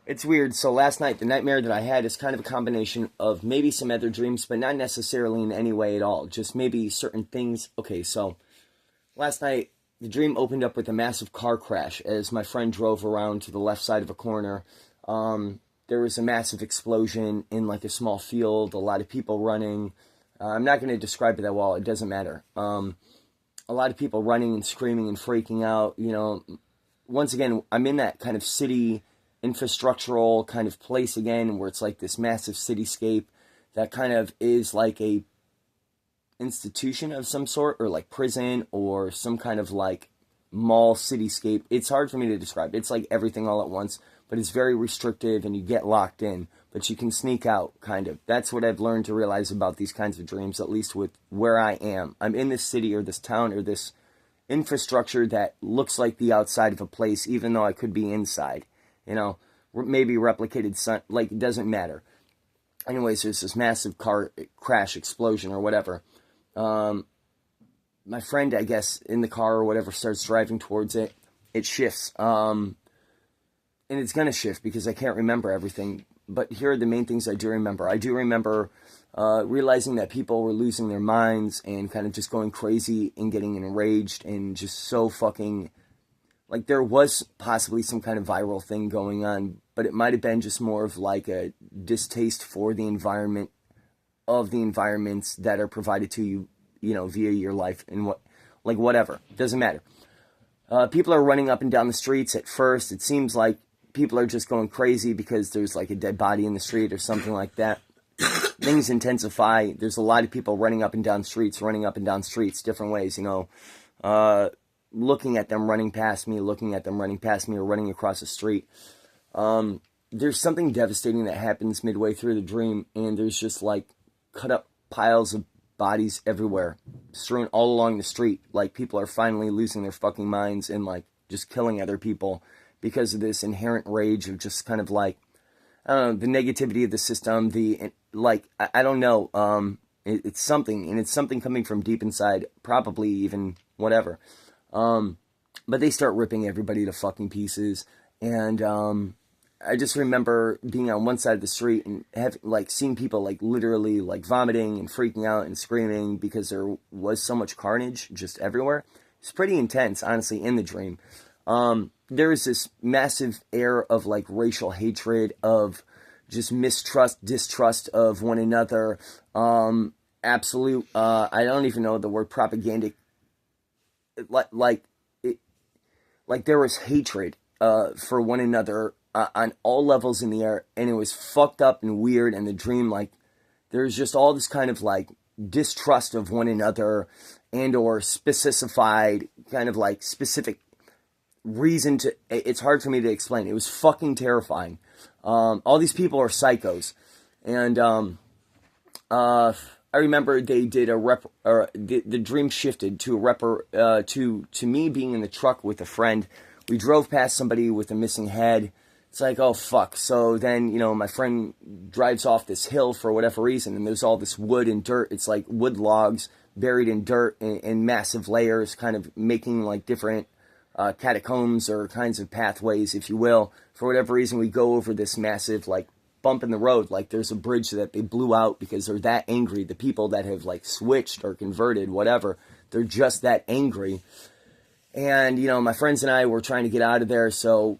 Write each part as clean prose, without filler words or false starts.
It's weird. So last night, the nightmare that I had is kind of a combination of maybe some other dreams, but not necessarily in any way at all. Just maybe certain things. Okay, so last night, the dream opened up with a massive car crash as my friend drove around to the left side of a corner. There was a massive explosion in like a small field, a lot of people running. I'm not going to describe it that well, it doesn't matter. A lot of people running and screaming and freaking out. Once again, I'm in that kind of city infrastructural kind of place again where it's like this massive cityscape that kind of is like a institution of some sort, or like prison, or some kind of like mall cityscape. It's hard for me to describe. It's like everything all at once, but it's very restrictive and you get locked in, but you can sneak out, kind of. That's what I've learned to realize about these kinds of dreams, at least with where I am. I'm in this city or this town or this infrastructure that looks like the outside of a place, even though I could be inside. Maybe replicated sun, like, it doesn't matter. Anyways, there's this massive car crash explosion or whatever. My friend, I guess, in the car or whatever, starts driving towards it. It shifts. And it's going to shift because I can't remember everything. But here are the main things I do remember. I do remember realizing that people were losing their minds and kind of just going crazy and getting enraged and just so fucking... Like, there was possibly some kind of viral thing going on, but it might have been just more of like a distaste for the environment, of the environments that are provided to you, via your life and whatever. Doesn't matter. People are running up and down the streets at first. It seems like people are just going crazy because there's like a dead body in the street or something like that. Things intensify. There's a lot of people running up and down streets, different ways, looking at them running past me, or running across the street. There's something devastating that happens midway through the dream, and there's just like cut up piles of bodies everywhere, strewn all along the street. Like, people are finally losing their fucking minds and like just killing other people because of this inherent rage of just kind of like, I don't know, the negativity of the system, I don't know, it's something, and it's something coming from deep inside, probably even whatever. But they start ripping everybody to fucking pieces, and I just remember being on one side of the street and seeing people like literally like vomiting and freaking out and screaming because there was so much carnage just everywhere. It's pretty intense, honestly, in the dream. There is this massive air of like racial hatred, of just mistrust, distrust of one another. Absolute, I don't even know the word, propagandic. There was hatred for one another on all levels in the air, and it was fucked up and weird. And the dream, like, there's just all this kind of like distrust of one another, and or specified kind of like specific reason to. It's hard for me to explain. It was fucking terrifying. All these people are psychos, and I remember they did the dream shifted to to me being in the truck with a friend. We drove past somebody with a missing head. It's like, oh fuck. So then, my friend drives off this hill for whatever reason, and there's all this wood and dirt. It's like wood logs buried in dirt in massive layers, kind of making like different catacombs or kinds of pathways, if you will. For whatever reason, we go over this massive like bump in the road. Like, there's a bridge that they blew out because they're that angry. The people that have like switched or converted, whatever, they're just that angry. And my friends and I were trying to get out of there, so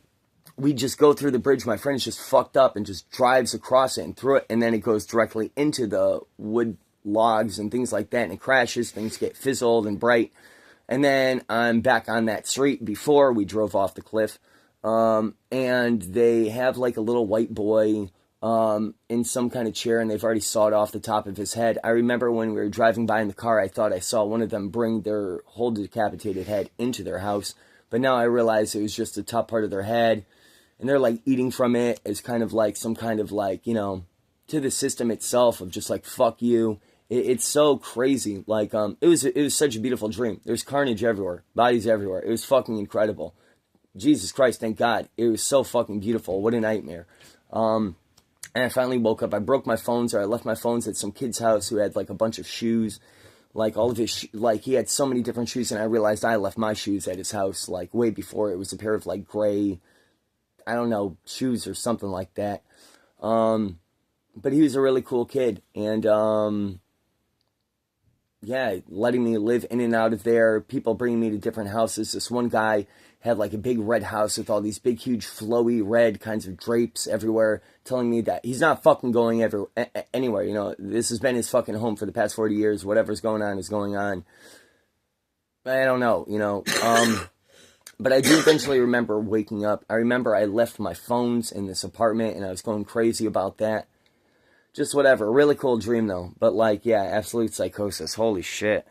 we just go through the bridge. My friend's just fucked up and just drives across it and through it, and then it goes directly into the wood logs and things like that, and it crashes. Things get fizzled and bright, and then I'm back on that street before we drove off the cliff. And they have like a little white boy in some kind of chair, and they've already sawed off the top of his head. I remember when we were driving by in the car, I thought I saw one of them bring their whole decapitated head into their house, but now I realize it was just the top part of their head, and they're like eating from it as kind of like some kind of like, to the system itself of just like, fuck you. It's so crazy. Like, it was such a beautiful dream. There's carnage everywhere, bodies everywhere. It was fucking incredible. Jesus Christ, thank God. It was so fucking beautiful. What a nightmare. And I finally woke up. I broke my phones, or I left my phones at some kid's house who had like a bunch of shoes. Like, all of his, he had so many different shoes, and I realized I left my shoes at his house, like, way before. It was a pair of like gray, I don't know, shoes or something like that. But he was a really cool kid, and yeah, letting me live in and out of there. People bringing me to different houses. This one guy had like a big red house with all these big, huge, flowy red kinds of drapes everywhere, telling me that he's not fucking going anywhere. You know, this has been his fucking home for the past 40 years. Whatever's going on is going on. I don't know, you know. But I do eventually remember waking up. I remember I left my phones in this apartment, and I was going crazy about that. Just whatever. A really cool dream, though. But, like, yeah, absolute psychosis. Holy shit.